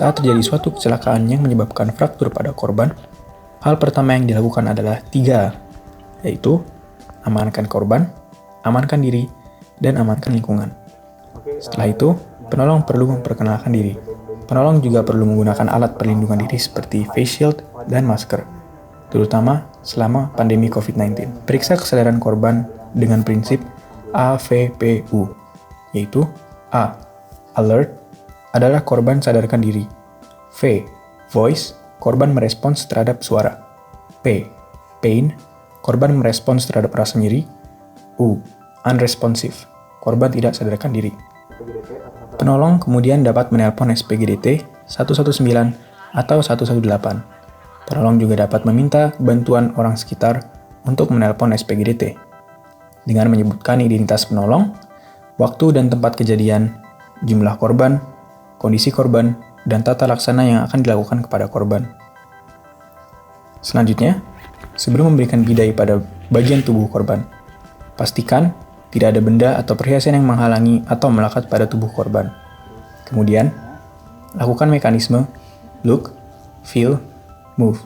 saat terjadi suatu kecelakaan yang menyebabkan fraktur pada korban, hal pertama yang dilakukan adalah 3A, yaitu amankan korban, amankan diri, dan amankan lingkungan. Setelah itu, penolong perlu memperkenalkan diri. Penolong juga perlu menggunakan alat perlindungan diri seperti face shield dan masker, terutama selama pandemi COVID-19. Periksa kesadaran korban dengan prinsip AVPU, yaitu A. Alert adalah korban sadarkan diri. V. Voice, korban merespons terhadap suara. P. Pain, korban merespons terhadap rasa nyeri. U. Unresponsive, korban tidak sadarkan diri. Penolong kemudian dapat menelpon SPGDT 119 atau 118. Penolong juga dapat meminta bantuan orang sekitar untuk menelpon SPGDT dengan menyebutkan identitas penolong, waktu dan tempat kejadian, jumlah korban, kondisi korban, dan tata laksana yang akan dilakukan kepada korban. Selanjutnya, sebelum memberikan bidai pada bagian tubuh korban, pastikan tidak ada benda atau perhiasan yang menghalangi atau melekat pada tubuh korban. Kemudian, lakukan mekanisme look, feel, move.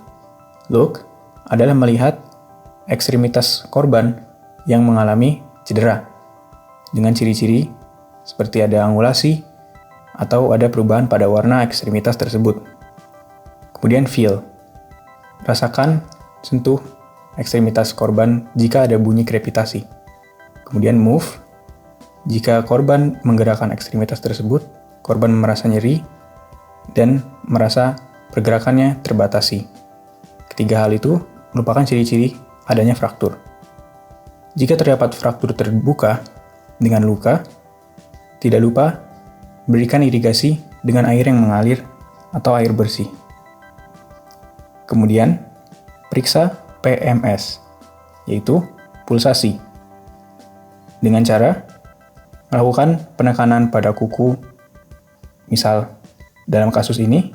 Look adalah melihat ekstremitas korban yang mengalami cedera dengan ciri-ciri seperti ada angulasi atau ada perubahan pada warna ekstremitas tersebut. Kemudian feel. Rasakan, sentuh ekstremitas korban jika ada bunyi krepitasi. Kemudian move. Jika korban menggerakkan ekstremitas tersebut, korban merasa nyeri dan merasa pergerakannya terbatasi. Ketiga hal itu merupakan ciri-ciri adanya fraktur. Jika terdapat fraktur terbuka dengan luka, tidak lupa berikan irigasi dengan air yang mengalir atau air bersih. Kemudian, periksa PMS, yaitu pulsasi, dengan cara melakukan penekanan pada kuku, misal dalam kasus ini,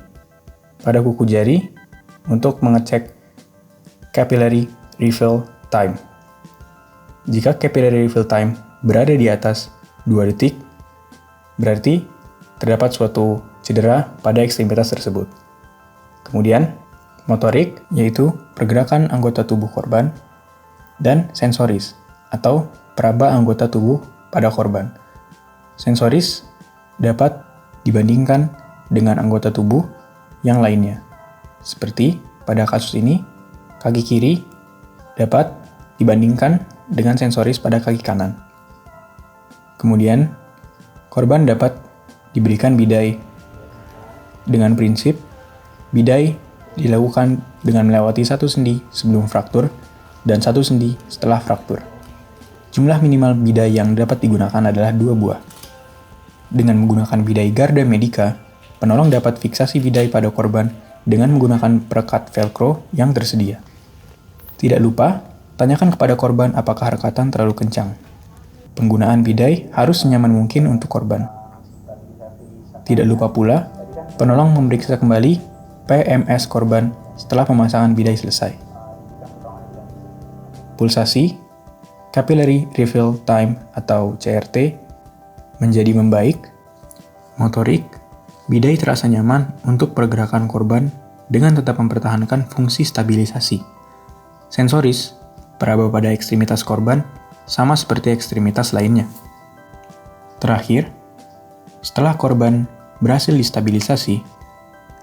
pada kuku jari untuk mengecek capillary refill time. Jika capillary refill time berada di atas 2 detik, berarti terdapat suatu cedera pada ekstremitas tersebut. Kemudian, motorik, yaitu pergerakan anggota tubuh korban, dan sensoris, atau peraba anggota tubuh pada korban. Sensoris dapat dibandingkan dengan anggota tubuh yang lainnya. Seperti pada kasus ini, kaki kiri dapat dibandingkan dengan sensoris pada kaki kanan. Kemudian, korban dapat diberikan bidai dengan prinsip bidai dilakukan dengan melewati 1 sendi sebelum fraktur dan 1 sendi setelah fraktur. Jumlah minimal bidai yang dapat digunakan adalah 2 buah. Dengan menggunakan bidai Garda Medica, penolong dapat fiksasi bidai pada korban dengan menggunakan perekat velcro yang tersedia. Tidak lupa, tanyakan kepada korban apakah rekatan terlalu kencang. Penggunaan bidai harus senyaman mungkin untuk korban. Tidak lupa pula, penolong memeriksa kembali PMS korban setelah pemasangan bidai selesai. Pulsasi, capillary refill time atau CRT, menjadi membaik. Motorik, bidai terasa nyaman untuk pergerakan korban dengan tetap mempertahankan fungsi stabilisasi. Sensoris, peraba pada ekstremitas korban, sama seperti ekstremitas lainnya. Terakhir, setelah korban berhasil distabilisasi,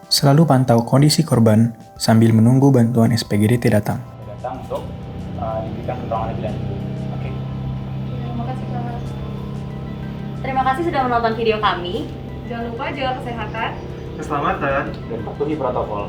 selalu pantau kondisi korban sambil menunggu bantuan SPGDT datang. Untuk diberikan pertolongan lebih lanjut. Oke. Terima kasih, Pak. Terima kasih sudah menonton video kami. Jangan lupa jaga kesehatan, keselamatan, Dan patuhi protokol.